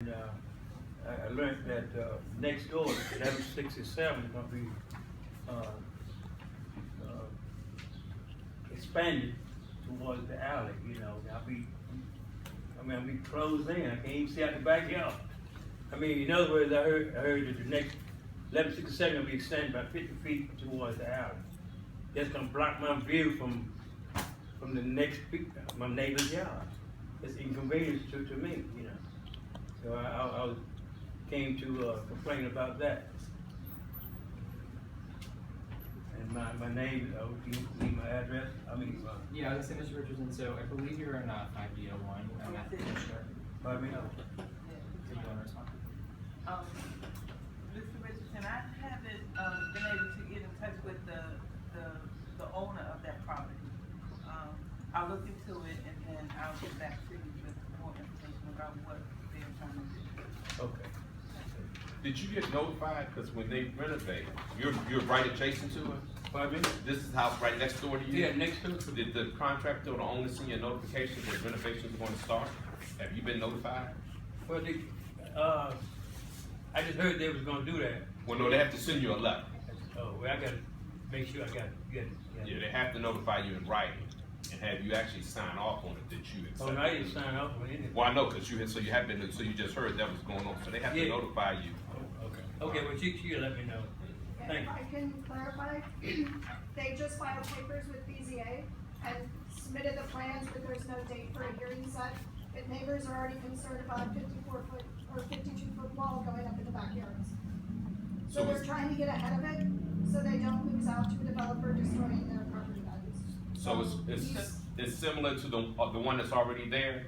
And, I learned that next door, 1167 is going to be expanded towards the alley. You know, I'll be closed in. I can't even see out the backyard. I mean, in other words, I heard that the next 1167 will be extended by 50 feet towards the alley. That's going to block my view from my neighbor's yard. It's inconvenience to me, you know. So I came to complain about that. And my name, you need my address? Yeah, I was gonna say, Mr. Richardson, so I believe you're in 5D01, Matt Commissioner. Pardon me? Do you want to respond? Mr. Richardson, I haven't been able to get in touch with the owner of that property. I'll look into it and then I'll get back to you with more information about what they're trying to do. Okay. Did you get notified? Because when they renovate, you're right adjacent to it? Pardon me? This is the house right next door to you? Yeah, next to it. Did the contractor or the owner send you a notification that renovations are going to start? Have you been notified? Well, I just heard they was gonna do that. Well, no, they have to send you a letter. Oh, well, I gotta make sure I got it. Yeah, they have to notify you in writing and have you actually sign off on it that you accept. Oh, no, I didn't sign up for anything. Well, I know, because you just heard that was going on, so they have to Yeah. notify you. Oh, okay. Okay, well, she'll let me know. Thank If I can clarify, they just filed papers with BZA and submitted the plans, but there's no date for a hearing set. But neighbors are already concerned about a 54-foot or 52-foot wall going up in the backyards. So they're trying to get ahead of it, so they don't lose out to a developer destroying their property values. So it's similar to the one that's already there?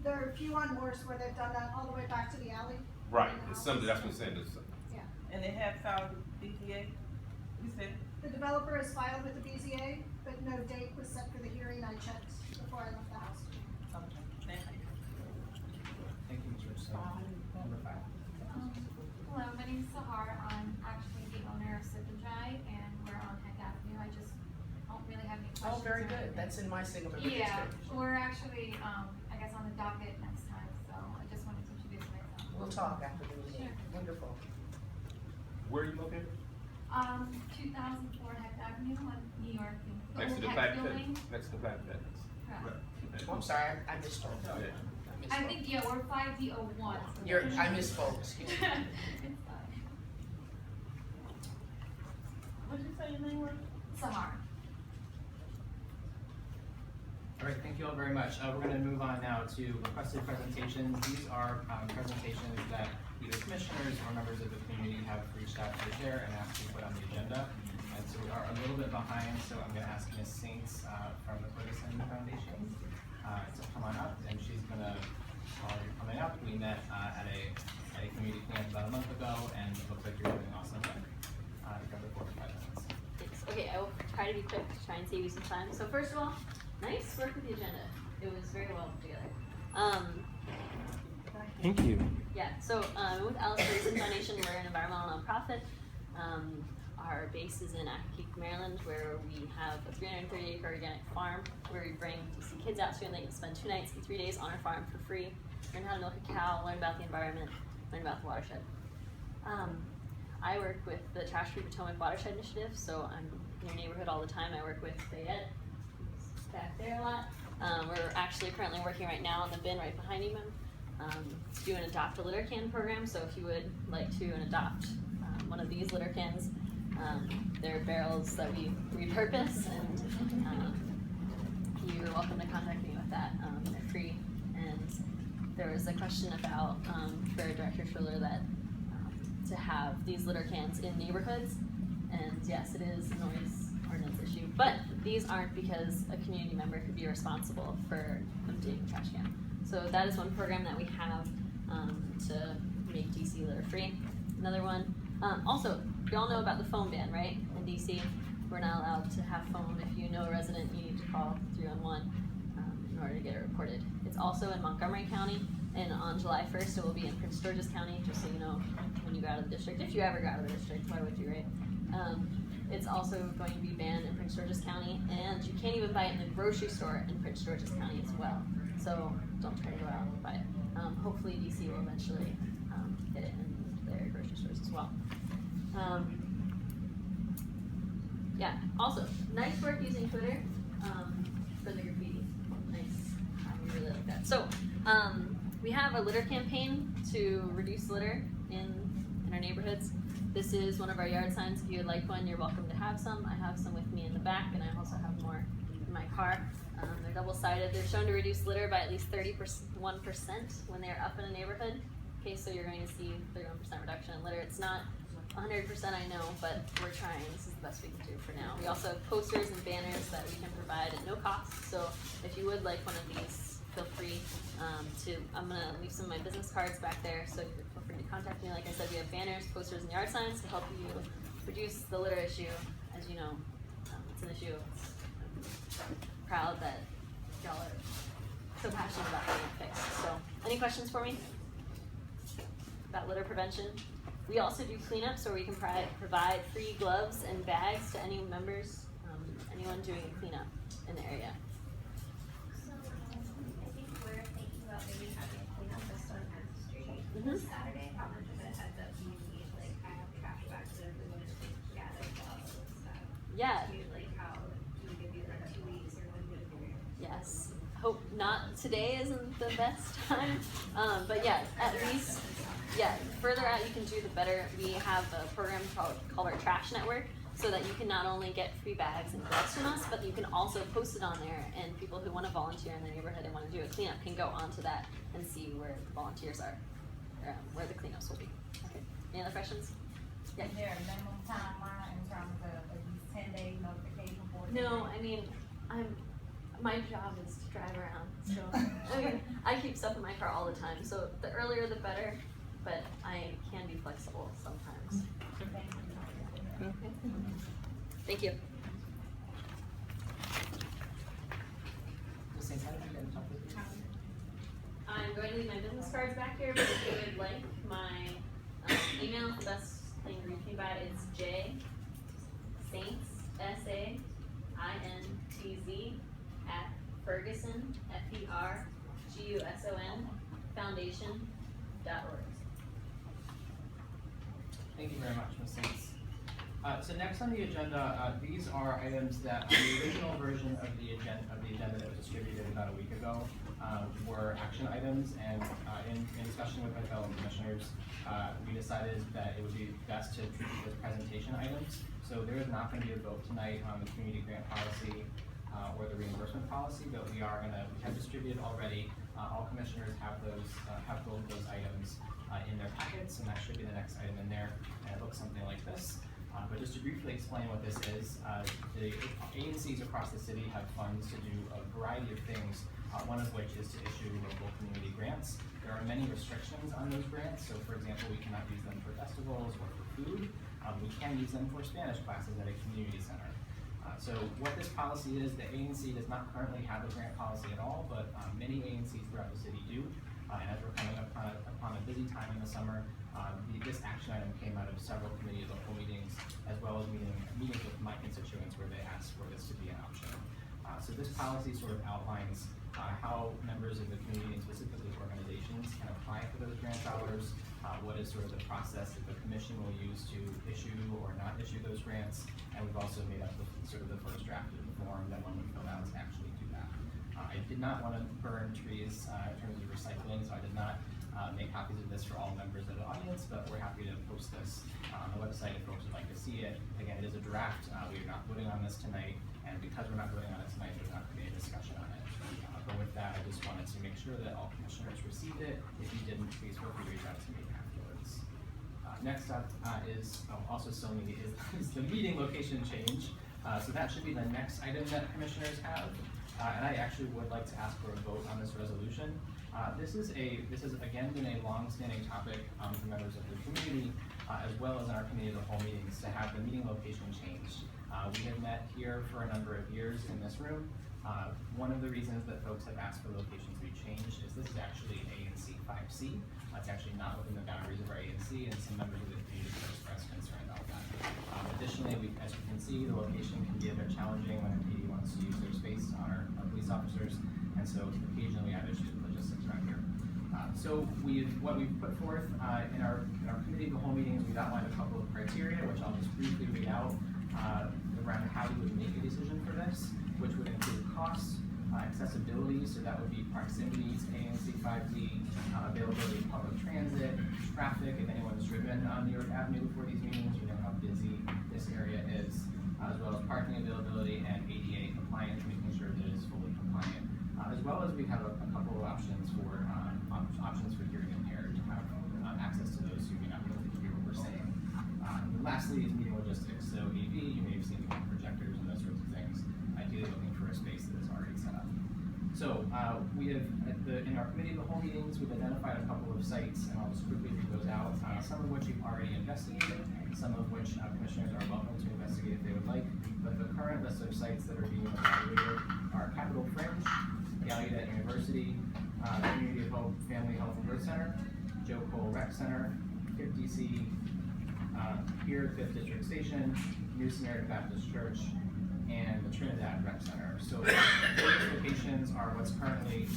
There are a few on Morse where they've done that all the way back to the alley. Right, it's similar, that's what I'm saying. Yeah. And they have filed with BTA? You said? The developer has filed with the BZA, but no date was set for the hearing. I checked before I left the house. Okay, thank you. Thank you, Mr. Richardson. Number 5. Hello, my name is Sahar. I'm actually the owner of Sip and Dry, and we're on Heck Avenue. I just don't really have any questions. Oh, very or good. anything. That's in my single Yeah, district. we're actually, I guess on the docket next time, so I just wanted to introduce myself. We'll talk after the meeting. Sure. Wonderful. Where are you located? 2004 Heck Avenue on New York. the Next to old the Heck Black building. Fitness. Next to the Black Fitness. Correct. I'm sorry, I misspoke. I think, yeah, we're 5D01. so I misspoke, excuse me. It's fine. What did you say your name was? Sahar. All right, thank you all very much. We're going to move on now to requested presentations. These are presentations that either commissioners or members of the community have reached out to the chair and asked to put on the agenda. And so we are a little bit behind, so I'm going to ask Ms. Saints from the Ferguson Foundation to come on up, and she's going to, while you're coming up, we met at a community camp about a month ago, and it looks like you're doing awesome work. You have the 4 to 5 minutes. Thanks. Okay, I will try to be quick to try and save you some time. So first of all, nice work with the agenda. It was very well put together. Thank you. Yeah, so with Alice Ferguson Foundation, we're an environmental nonprofit. Our base is in Accokeek, Maryland, where we have a 330-acre organic farm where we bring DC kids out to and they can spend 2 nights and 3 days on our farm for free, learn how to milk a cow, learn about the environment, learn about the watershed. I work with the Trash Free Potomac Watershed Initiative, so I'm in your neighborhood all the time. I work with Fayette, who's back there a lot. We're actually currently working right now on the bin right behind you, to do an Adopt a Litter Can program, so if you would like to adopt one of these litter cans, they're barrels that we repurpose, and you're welcome to contact me with that. They're free. And there was a question about, for Director Schiller, that to have these litter cans in neighborhoods, and yes, it is a noise ordinance issue, but these aren't because a community member could be responsible for emptying a trash can. So that is one program that we have to make DC litter free. Another one, also, you all know about the phone ban, right? In DC, we're not allowed to have phone. If you know a resident, you need to call 311 in order to get it reported. It's also in Montgomery County, and on July 1st, it will be in Prince George's County, just so you know when you go out of the district. If you ever go out of the district, why would you, right? It's also going to be banned in Prince George's County, and you can't even buy it in the grocery store in Prince George's County as well. So don't try to go out and buy it. Hopefully DC will eventually, get it in their grocery stores as well. Yeah, also, nice work using Twitter, for the graffiti. Nice, we really like that. So, we have a litter campaign to reduce litter in our neighborhoods. This is one of our yard signs. If you would like one, you're welcome to have some. I have some with me in the back, and I also have more in my car. They're double-sided. They're shown to reduce litter by at least 31% when they are up in a neighborhood. Okay, so you're going to see 31% reduction in litter. It's not 100%, I know, but we're trying. This is the best we can do for now. We also have posters and banners that we can provide at no cost. So if you would like one of these, feel free I'm gonna leave some of my business cards back there, so feel free to contact me. Like I said, we have banners, posters, and yard signs to help you reduce the litter issue. As you know, it's an issue. I'm proud that y'all are so passionate about getting it fixed. So, any questions for me about litter prevention? We also do cleanups where we can provide free gloves and bags to any members, anyone doing a cleanup in the area. So, I think we're thinking about maybe having a cleanup just on N Street Mhm. this Saturday. How much of a heads up do you need? Like, I have trash bags that everyone is gather gloves and stuff. Yeah. Do you, like, how do we give you like 2 weeks or when do you? Yes. Hope not today isn't the best time. But yeah, at least, yeah, further out you can do, the better. We have a program called our Trash Network, so that you can not only get free bags and gloves from us, but you can also post it on there, and people who want to volunteer in their neighborhood and want to do a cleanup can go onto that and see where the volunteers are, where the cleanups will be. Okay. Any other questions? Yeah. Is there a minimum timeline in terms of at least 10-day notification for? No, I mean, my job is to drive around, so I mean, I keep stuff in my car all the time, so the earlier the better, but I can be flexible sometimes. Okay. Thank you. Ms. Saints, how did you get in touch with me? I'm going to leave my business cards back here, but if you would like my email, the best thing to reach me by is J Saints SAINTZ at Ferguson FERGUSON Foundation.org. Thank you very much, Ms. Saints. So next on the agenda, these are items that on the original version of the agenda that was distributed about a week ago were action items, and in discussion with my fellow commissioners, we decided that it would be best to treat these as presentation items. So there is not going to be a vote tonight on the community grant policy or the reimbursement policy, but we have distributed already. All commissioners have both those items in their packets, and that should be the next item in there, and it looks something like this. But just to briefly explain what this is, the agencies across the city have funds to do a variety of things, one of which is to issue local community grants. There are many restrictions on those grants, so for example, we cannot use them for festivals or for food. We can use them for Spanish classes at a community center. So what this policy is, the agency does not currently have a grant policy at all, but many agencies throughout the city do. And as we're coming upon a busy time in the summer, this action item came out of several committee local meetings, as well as meetings with my constituents where they asked for this to be an option. So this policy sort of outlines how members of the community, and specifically organizations, can apply for those grant dollars, what is sort of the process that the commission will use to issue or not issue those grants, and we've also made up sort of the first draft of the form that one would fill out to actually do that. I did not want to burn trees in terms of recycling, so I did not make copies of this for all members of the audience, but we're happy to post this on the website if folks would like to see it. Again, it is a draft. We are not voting on this tonight, and because we're not voting on it tonight, there's not going to be a discussion on it. But with that, I just wanted to make sure that all commissioners received it. If you didn't, please feel free to reach out to me afterwards. Next up is the meeting location change. So that should be the next item that commissioners have. And I actually would like to ask for a vote on this resolution. This is again been a long-standing topic for members of the community, as well as in our committee of the whole meetings, to have the meeting location changed. We have met here for a number of years in this room. One of the reasons that folks have asked for locations to be changed is this is actually ANC 5C. It's actually not within the boundaries of our ANC, and some members of the community have expressed concern about that. Additionally, as you can see, the location can be a bit challenging when a PD wants to use their space on our police officers, and so occasionally we have issues with logistics around here. What we've put forth in our committee of the whole meetings, we've outlined a couple of criteria, which I'll just briefly read out around how you would make a decision for this, which would include costs, accessibility, so that would be proximity to ANC 5D, availability of public transit, traffic, if anyone's driven on New York Avenue before these meetings, you know how busy this area is, as well as parking availability and ADA compliance, making sure that it is fully compliant. As well as we have a couple of options for hearing impaired to have access to those who may not be able to hear what we're saying. And lastly is meeting logistics. So AV, you may have seen the projectors and those sorts of things. Ideally looking for a space that is already set up. So we have in our committee of the whole meetings, we've identified a couple of sites, and I'll just quickly read those out. Some of which you've already investigated, some of which commissioners are welcome to investigate if they would like. But the current list of sites that are being evaluated are Capitol Fringe, Gallaudet University, Community of Hope Family Health and Birth Center, Joe Cole Rec Center, 50C, here at 5th District Station, New Samaritan Baptist Church, and the Trinidad Rec Center. So those locations are what's currently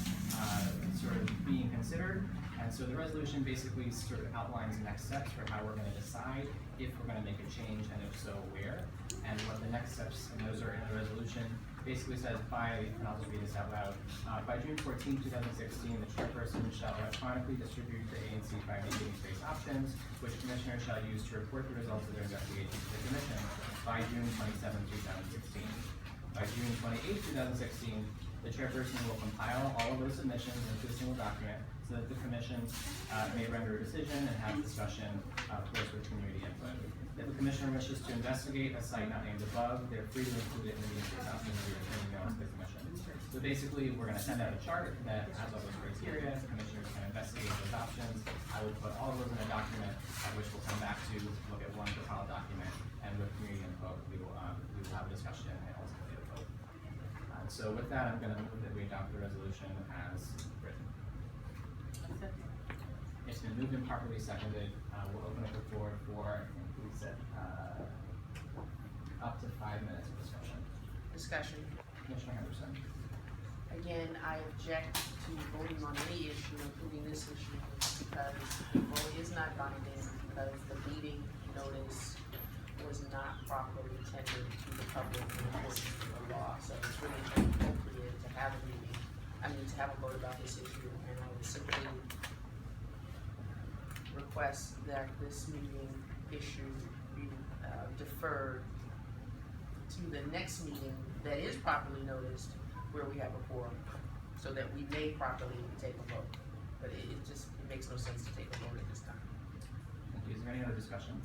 sort of being considered. And so the resolution basically sort of outlines next steps for how we're going to decide if we're going to make a change, and if so, where. And what the next steps, and those are in the resolution, basically says and I'll just read this out loud, by June 14, 2016, the chairperson shall electronically distribute the ANC 5D meeting space options, which commissioners shall use to report the results of their investigation to the commission by June 27, 2016. By June 28, 2016, the chairperson will compile all of those submissions into a single document so that the commission may render a decision and have discussion, of course, with community input. If a commissioner wishes to investigate a site not named above, they're free to include it in the meeting space options or returning email to the commission. So basically, we're going to send out a chart that has all those criteria. Commissioners can investigate those options. I will put all of those in a document, which we'll come back to look at one compiled document, and with community input, we will have a discussion and ultimately a vote. So with that, I'm going to move that we adopt the resolution as written. It's been moved and properly seconded. We'll open up the floor for, I think we said, up to 5 minutes of discussion. Discussion. Commissioner Henderson. Again, I object to voting on any issue, including this issue, because the vote is not binding, because the meeting notice was not properly tendered to the public in accordance with the law. So it's really inappropriate to have a meeting, to have a vote about this issue, and I would simply request that this meeting issue be deferred to the next meeting that is properly noticed, where we have a quorum, so that we may properly take a vote. But it makes no sense to take a vote at this time. Thank you. Is there any other discussion?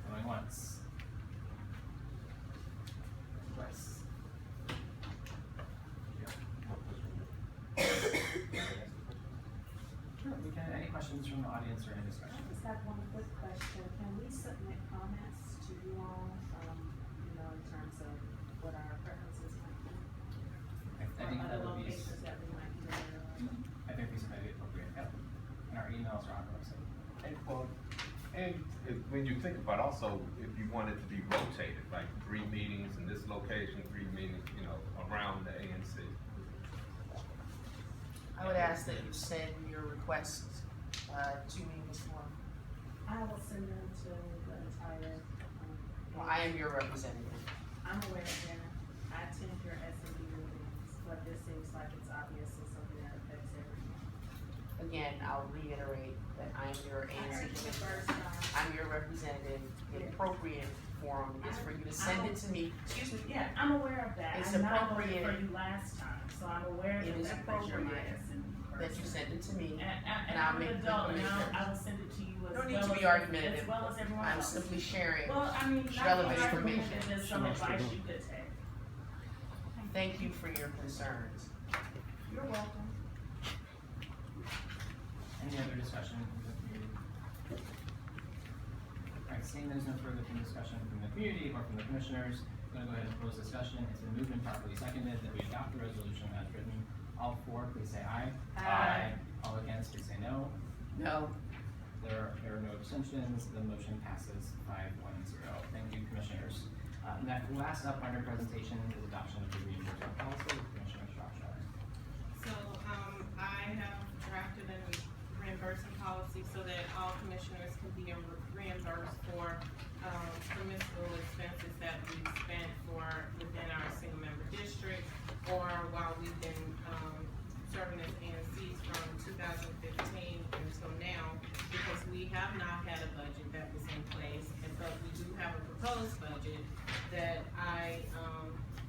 Going once. Twice. Sure, we can, any questions from the audience or any discussion? I just have one quick question. Can we submit comments to you all, in terms of what our preferences might be? I think that Other would be, locations that we might be aware of? I think these might be appropriate, yep. And our emails are on the website. And when you think about also, if you wanted to be rotated, like 3 meetings in this location, 3 meetings, around the ANC. I would ask that you send your requests to me, Ms. Moore. I will send them to the entire, Well, I am your representative. I'm aware of that. I attend your SMB meetings, but this seems like it's obviously something that affects everyone. Again, I'll reiterate that I am your I ANC heard you the commissioner. first time. I'm your representative. The appropriate forum is for you to send it to me. Excuse me. Yeah, I'm aware of that. It's I know I voted appropriate. for you last time, so I'm aware of It the is fact that you're my appropriate SMB that you person. send it to me. And I'll I'm make an the adult, and recommendation. I will send it to you as No well need to be as, argumentative. as well as everyone I'm else. simply sharing. Well, I mean, not relevant the argument, information. but just some advice you could take. Thank you for your concerns. You're welcome. Any other discussion from the community? Alright, seeing there's no further discussion from the community or from the commissioners, I'm gonna go ahead and close discussion. It's been moved and properly seconded that we adopt the resolution as written. All for, please say aye. Aye. All against, please say no. No. There are no abstentions, the motion passes 5-1-0. Thank you, commissioners. Last up under presentation is adoption of the reimbursement policy with Commissioner Shropshire. So, I have drafted a reimbursement policy so that all commissioners can be reimbursed for, permissible expenses that we spent for within our single member district, or while we've been, serving as ANCs from 2015 until now, because we have not had a budget that was in place, but we do have a proposed budget that I,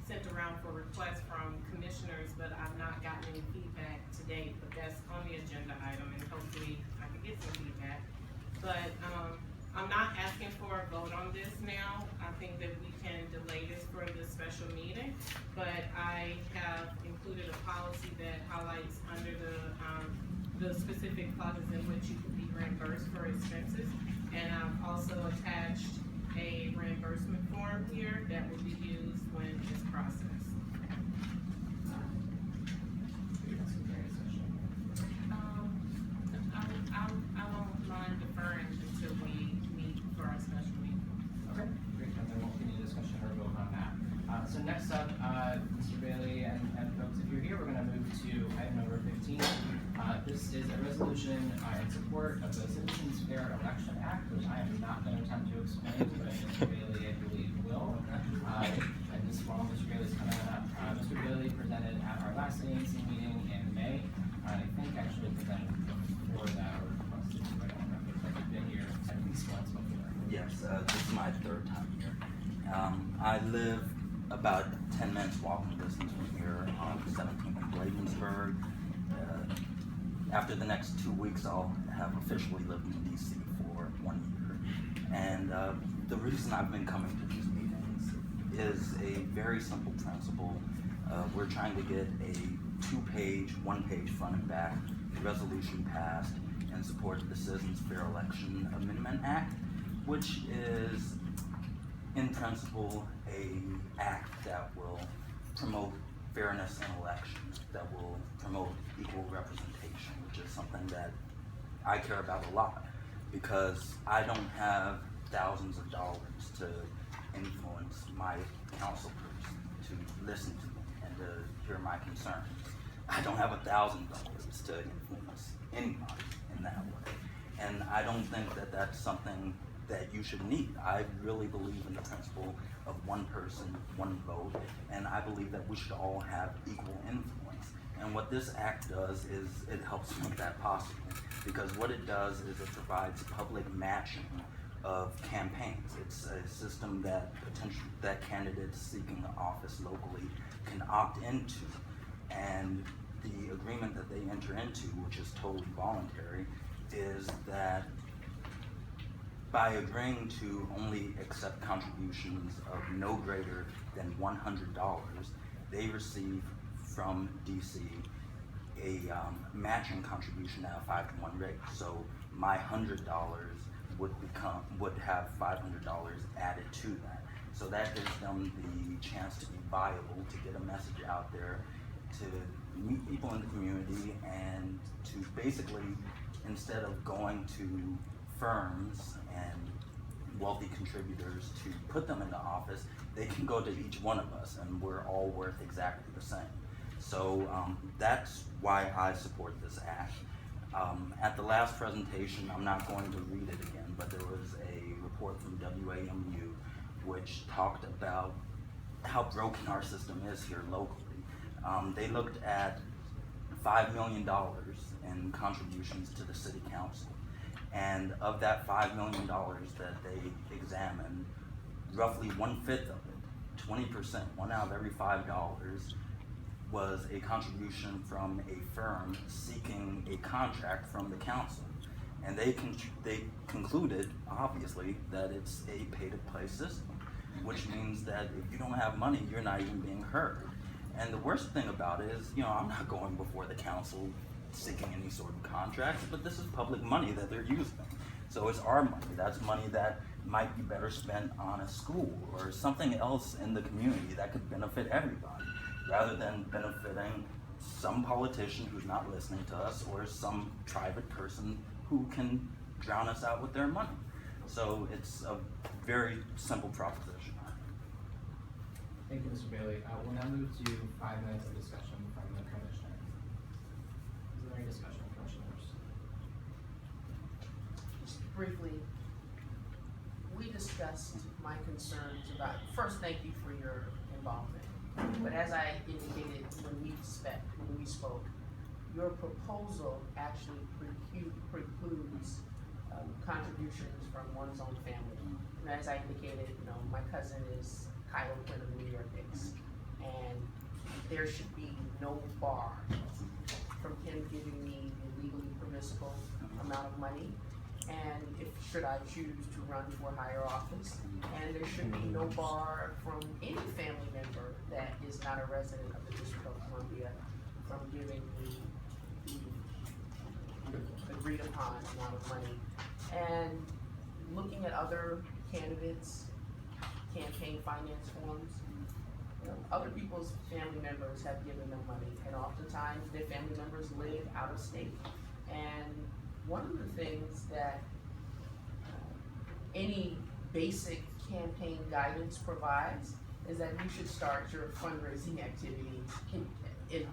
sent around for requests from commissioners, but I've not gotten any feedback to date, but that's on the agenda item, and hopefully I can get some feedback. But, I'm not asking for a vote on this now. I think that we can delay this for the special meeting, but I have included a policy that highlights under the specific clauses in which you can be reimbursed for expenses. And I've also attached a reimbursement form here that will be used when it's processed. I won't mind deferring until we meet for our special meeting. Okay, great, and there won't be any discussion or vote on that. So next up, Mr. Bailey and folks, if you're here, we're gonna move to item number 15. This is a resolution in support of the Citizens Fair Election Act, which I am not gonna attempt to explain, but Mr. Bailey, I believe, will. And this while Mr. Bailey's coming up, Mr. Bailey presented at our last ANC meeting in May. I think actually presented before that, or requested, I don't remember, but I've been here at least once before. Yes, this is my third time here. I live about 10 minutes walking distance from here on 17th and Bladensburg. After the next 2 weeks, I'll have officially lived in DC for 1 year. And the reason I've been coming to these meetings is a very simple principle. We're trying to get a one-page front and back resolution passed in support of the Citizens Fair Election Amendment Act, which is in principle an act that will promote fairness in elections, that will promote equal representation, which is something that I care about a lot, because I don't have thousands of dollars to influence my council person to listen to me and to hear my concerns. I don't have $1,000 to influence anybody in that way. And I don't think that that's something that you should need. I really believe in the principle of one person, one vote, and I believe that we should all have equal influence. And what this act does is it helps make that possible, because what it does is it provides public matching of campaigns. It's a system that that candidates seeking office locally can opt into, and the agreement that they enter into, which is totally voluntary, is that by agreeing to only accept contributions of no greater than $100, they receive from DC a matching contribution at a 5-to-1 rate. So my $100 would have $500 added to that. So that gives them the chance to be viable, to get a message out there, to meet people in the community, and to basically, instead of going to firms and wealthy contributors to put them into office, they can go to each one of us, and we're all worth exactly the same. So that's why I support this act. At the last presentation, I'm not going to read it again, but there was a report from WAMU which talked about how broken our system is here locally. They looked at $5 million in contributions to the city council. And of that $5 million that they examined, roughly 1/5 of it, 20%, 1 out of every $5, was a contribution from a firm seeking a contract from the council. And they concluded, obviously, that it's a pay-to-play system, which means that if you don't have money, you're not even being heard. And the worst thing about it is, I'm not going before the council seeking any sort of contracts, but this is public money that they're using. So it's our money. That's money that might be better spent on a school or something else in the community that could benefit everybody, rather than benefiting some politician who's not listening to us, or some private person who can drown us out with their money. So it's a very simple proposition. Thank you, Mr. Bailey. We'll now move to 5 minutes of discussion from the commissioner. Is there any discussion, commissioners? Just briefly, we discussed my concerns about, first, thank you for your involvement. But as I indicated when we spoke, your proposal actually precludes contributions from one's own family. And as I indicated, my cousin is Kylo Quinn of the New York Knicks, and there should be no bar from him giving me the legally permissible amount of money. And should I choose to run for higher office, and there should be no bar from any family member that is not a resident of the District of Columbia from giving me the agreed upon amount of money. And looking at other candidates' campaign finance forms, other people's family members have given them money, and oftentimes their family members live out of state. And one of the things that any basic campaign guidance provides is that you should start your fundraising activities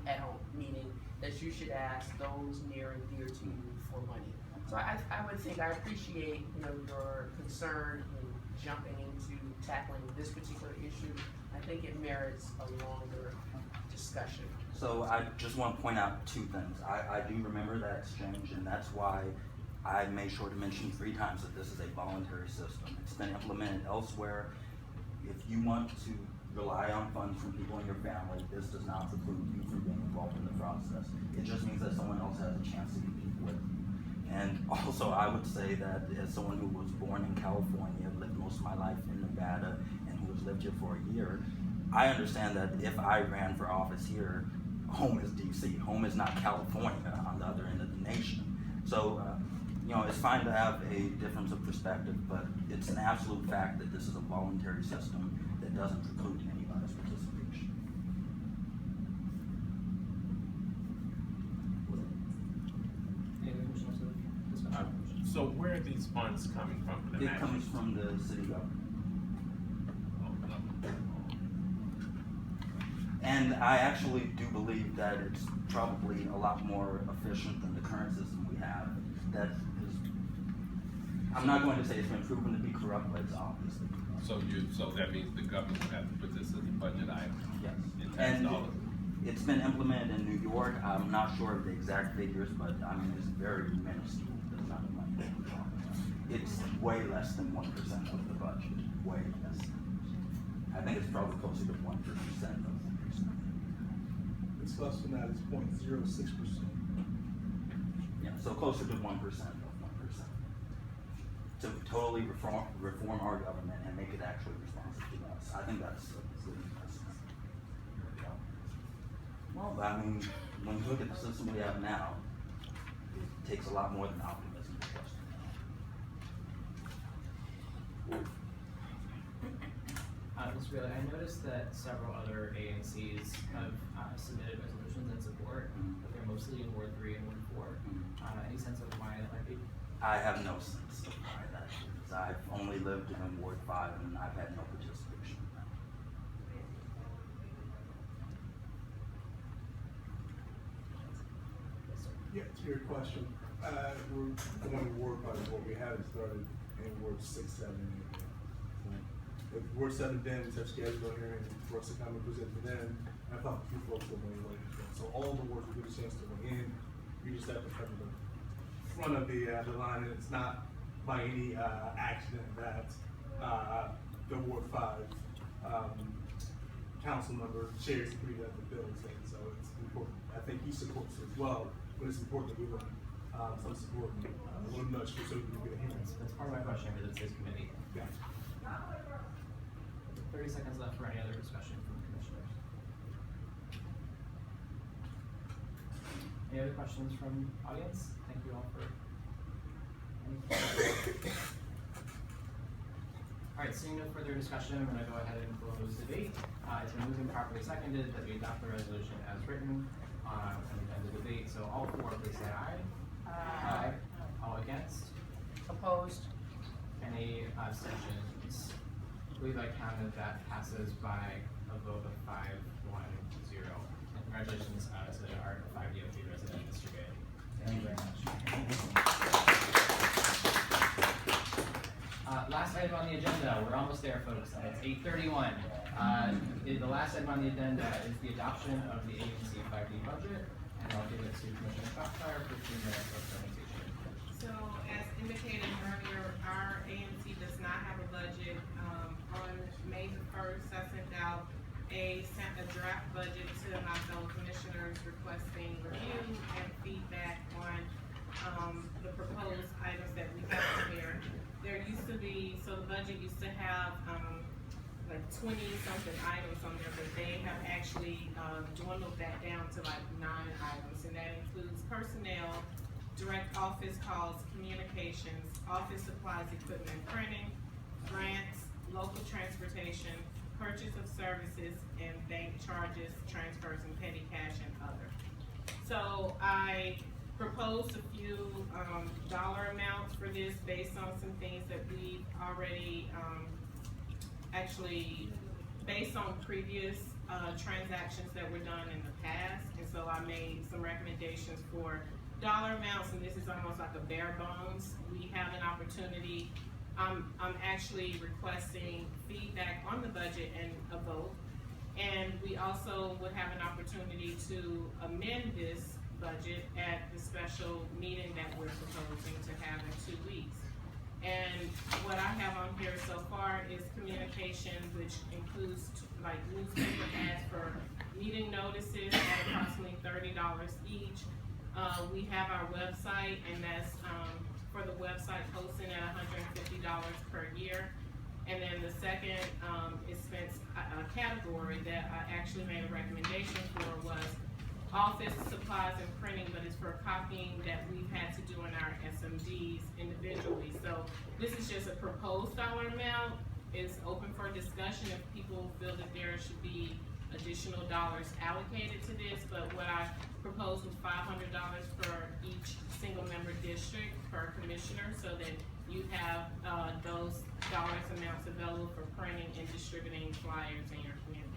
at home, meaning that you should ask those near and dear to you for money. So I would think, I appreciate your concern in jumping into tackling this particular issue. I think it merits a longer discussion. So I just want to point out 2 things. I do remember that exchange, and that's why I made sure to mention 3 times that this is a voluntary system. It's been implemented elsewhere. If you want to rely on funds from people in your family, this does not preclude you from being involved in the process. It just means that someone else has a chance to compete with you. And also, I would say that as someone who was born in California, lived most of my life in Nevada, and who has lived here for a year, I understand that if I ran for office here, home is DC. Home is not California on the other end of the nation. So, it's fine to have a difference of perspective, but it's an absolute fact that this is a voluntary system that doesn't preclude anybody's participation. Any other commissioners of discussion? So where are these funds coming from? For the It comes from the city government. And I actually do believe that it's probably a lot more efficient than the current system we have. That is, I'm not going to say it's been proven to be corrupt, but it's obviously corrupt. So that means the government will have to put this as a budget item? Yes. In tax dollars? It's been implemented in New York. I'm not sure of the exact figures, but I mean, it's very minuscule, the amount of money that we're talking about. It's way less than 1% of the budget, way less. I think it's probably closer to 1% of the budget. It's less than that, it's 0.06%. Yeah, so closer to 1% of 1%. To totally reform our government and make it actually responsive to us. I think that's a good investment. Well, I mean, when you look at the system we have now, it takes a lot more than optimism to trust it. Mr. Bailey, I noticed that several other ANCs have submitted resolutions in support, but they're mostly in Ward 3 and Ward 4. Any sense of why that might be? I have no sense of why that is. I've only lived in Ward 5 and I've had no participation in that. Yeah, to your question, we're going to Ward 5, what we haven't started in Ward 6, 7, and 8. If Ward 7 then, we have scheduled a hearing for us to come and present to them. I thought a few folks will weigh in. So all the wards will get a chance to weigh in. We just have to come to the front of the line, and it's not by any accident that the Ward 5 council member chairs the committee that the bill is in. So it's important. I think he supports it as well, but it's important that we learn some support and a little nudge so we can get a hearing. That's part of my question, because it's his committee. Yeah. 30 seconds left for any other discussion from the commissioners. Any other questions from audience? Thank you all for any questions. All right, seeing no further discussion, I'm going to go ahead and close the debate. It's been moved and properly seconded that we adopt the resolution as written and end the debate. So all 4, please say aye. Aye. All against? Opposed? Any abstentions? I believe I counted that passes by a vote of 5-1-0. And congratulations to our 5DOT resident, Mr. Bailey. Thank you very much. Last item on the agenda, we're almost there, folks. It's 8:31. The last item on the agenda is the adoption of the ANC 5D budget, and I'll give it to Commissioner Shropshire for 2 minutes of presentation. So as indicated earlier, our ANC does not have a budget. On May the 1st, I sent out a draft budget to my fellow commissioners requesting review and feedback on the proposed items that we have here. There used to be, so the budget used to have like 20 something items on there, but they have actually dwindled that down to like 9 items, and that includes personnel, direct office calls, communications, office supplies, equipment, printing, grants, local transportation, purchase of services, and bank charges, transfers, and petty cash and other. So I proposed a few dollar amounts for this based on some things that we've already actually based on previous transactions that were done in the past. And so I made some recommendations for dollar amounts, and this is almost like a bare bones. We have an opportunity. I'm actually requesting feedback on the budget and a vote. And we also would have an opportunity to amend this budget at the special meeting that we're proposing to have in 2 weeks. And what I have on here so far is communication, which includes like newspaper ads for meeting notices at approximately $30 each. We have our website, and that's for the website posting at $150 per year. And then the second expense category that I actually made a recommendation for was office supplies and printing, but it's for copying that we've had to do in our SMDs individually. So this is just a proposed dollar amount. It's open for discussion if people feel that there should be additional dollars allocated to this, but what I proposed was $500 for each single member district per commissioner, so that you have those dollars amounts available for printing and distributing flyers in your community.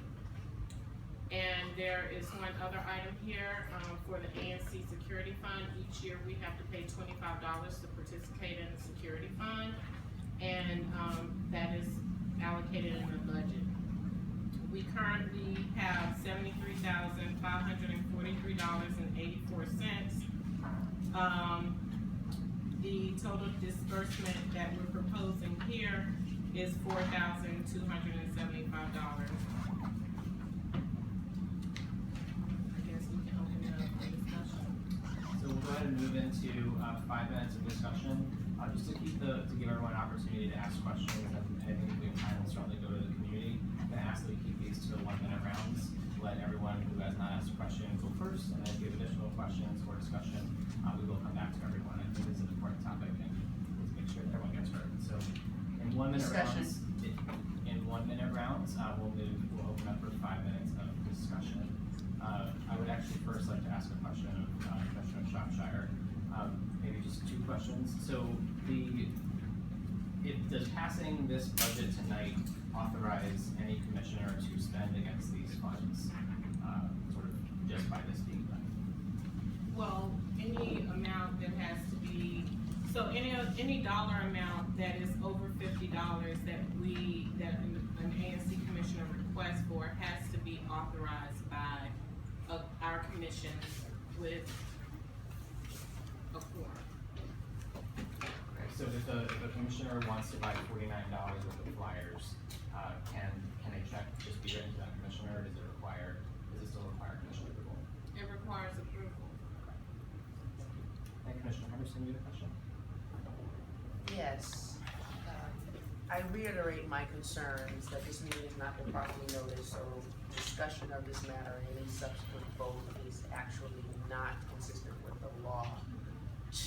And there is one other item here for the ANC Security Fund. Each year we have to pay $25 to participate in the security fund, and that is allocated in the budget. We currently have $73,543.84. The total disbursement that we're proposing here is $4,275. So we'll go ahead and move into 5 minutes of discussion, just to give everyone an opportunity to ask questions, and I think we have time will certainly go to the community. I'm gonna ask that we keep these to the 1 minute rounds, let everyone who has not asked a question go first, and then if you have additional questions or discussion, we will come back to everyone. I think it's an important topic, and let's make sure that everyone gets heard. So in 1 minute rounds, we'll open up for 5 minutes of discussion. I would actually first like to ask a question of Commissioner Shropshire, maybe just 2 questions. So does passing this budget tonight authorize any commissioner to spend against these funds, sort of just by this being done? Well, any amount that has to be, so any dollar amount that is over $50 that an ANC commissioner requests for has to be authorized by our commissions with a quorum. Okay, so if a commissioner wants to buy $49 worth of flyers, can a check just be written to that commissioner, or does it still require commissioner approval? It requires approval. And Commissioner Henderson, you had a question? Yes. I reiterate my concerns that this meeting has not been properly noticed, so discussion of this matter and any subsequent vote is actually not consistent with the law.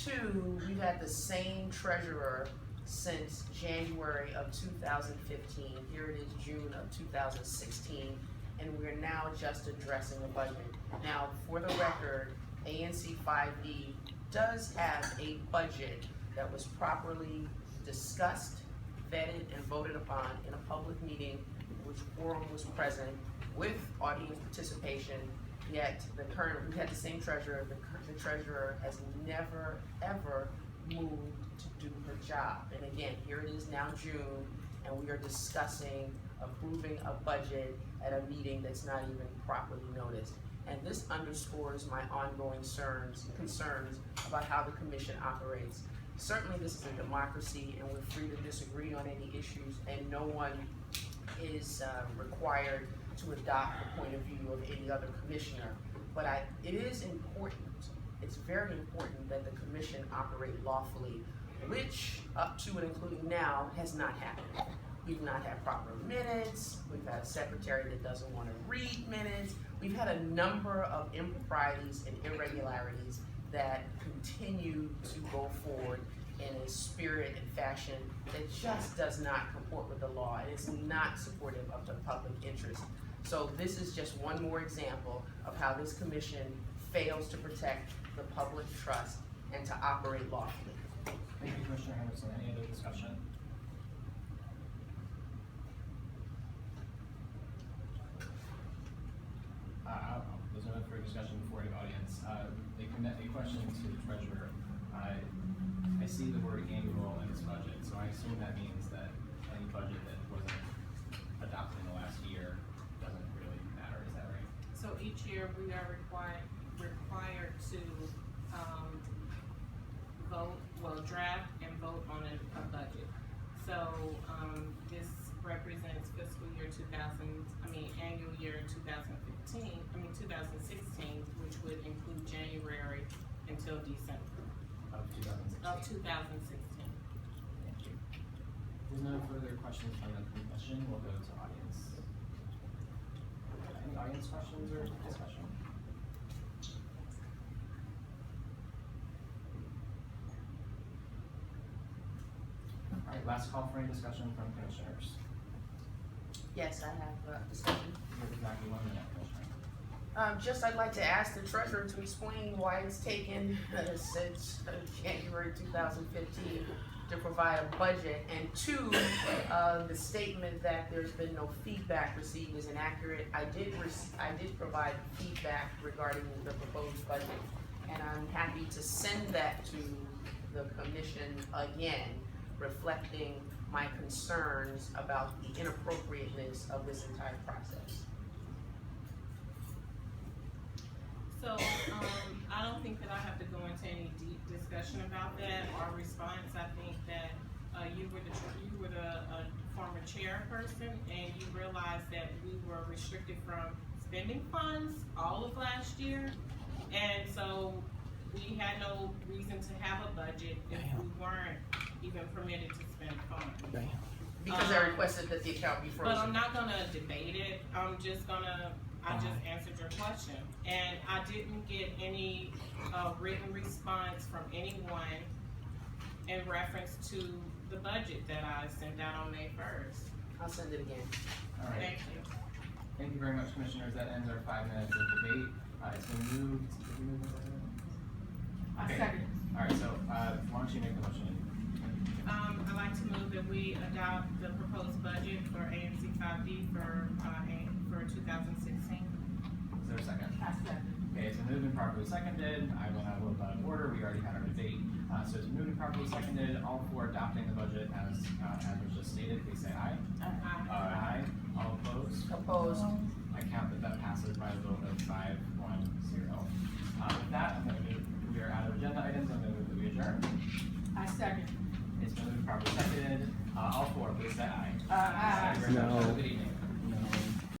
2, we've had the same treasurer since January of 2015. Here it is June of 2016, and we're now just addressing the budget. Now, for the record, ANC 5D does have a budget that was properly discussed, vetted, and voted upon in a public meeting, which quorum was present with audience participation, yet we had the same treasurer, the treasurer has never, ever moved to do her job. And again, here it is now June, and we are discussing approving a budget at a meeting that's not even properly noticed. And this underscores my ongoing concerns about how the commission operates. Certainly this is a democracy and we're free to disagree on any issues, and no one is required to adopt the point of view of any other commissioner. But it is important, it's very important that the commission operate lawfully, which up to and including now has not happened. We've not had proper minutes, we've had a secretary that doesn't want to read minutes, we've had a number of improprieties and irregularities that continue to go forward in a spirit and fashion that just does not comport with the law, and it's not supportive of the public interest. So this is just one more example of how this commission fails to protect the public trust and to operate lawfully. Thank you, Commissioner Henderson. Any other discussion? There's no further discussion before the audience. A question to the treasurer. I see the word annual in this budget, so I assume that means that any budget that wasn't adopted in the last year doesn't really matter. Is that right? So each year we are required to draft and vote on a budget. So this represents fiscal year annual year 2016, which would include January until December Of 2016. of 2016. Thank you. If there's no further questions from the commission, we'll go to audience. Any audience questions or discussion? All right, last call for any discussion from commissioners. Yes, I have discussion. You have exactly 1 minute, Commissioner. I'd like to ask the treasurer to explain why it's taken since January 2015 to provide a budget, and two, the statement that there's been no feedback received is inaccurate. I did provide feedback regarding the proposed budget, and I'm happy to send that to the commission again, reflecting my concerns about the inappropriateness of this entire process. So, I don't think that I have to go into any deep discussion about that. Our response, I think that, you were the former chairperson, and you realized that we were restricted from spending funds all of last year. And so we had no reason to have a budget if we weren't even permitted to spend funds. Because I requested that the account be frozen. But I'm not gonna debate it, I just answered your question. And I didn't get any, written response from anyone in reference to the budget that I sent out on May 1st. I'll send it again. All right. Thank you. Thank you very much, commissioners. That ends our 5 minutes of debate. It's been moved. Did we move it? Okay. Second. All right, so why don't you make the motion? I'd like to move that we adopt the proposed budget for ANC 5D for 2016. Is there a second? I second. Okay, it's been moved and properly seconded. I will have a little out of order. We already had our debate. So it's been moved and properly seconded. All for adopting the budget as was just stated, please say aye. Aye. All opposed? Opposed. I count that passes by a vote of 5-1-0. With that, we are out of agenda items. I'm going to move that we adjourn. I second. It's been moved and properly seconded. All four, please say aye. Aye. Thank you very much. Have a good evening.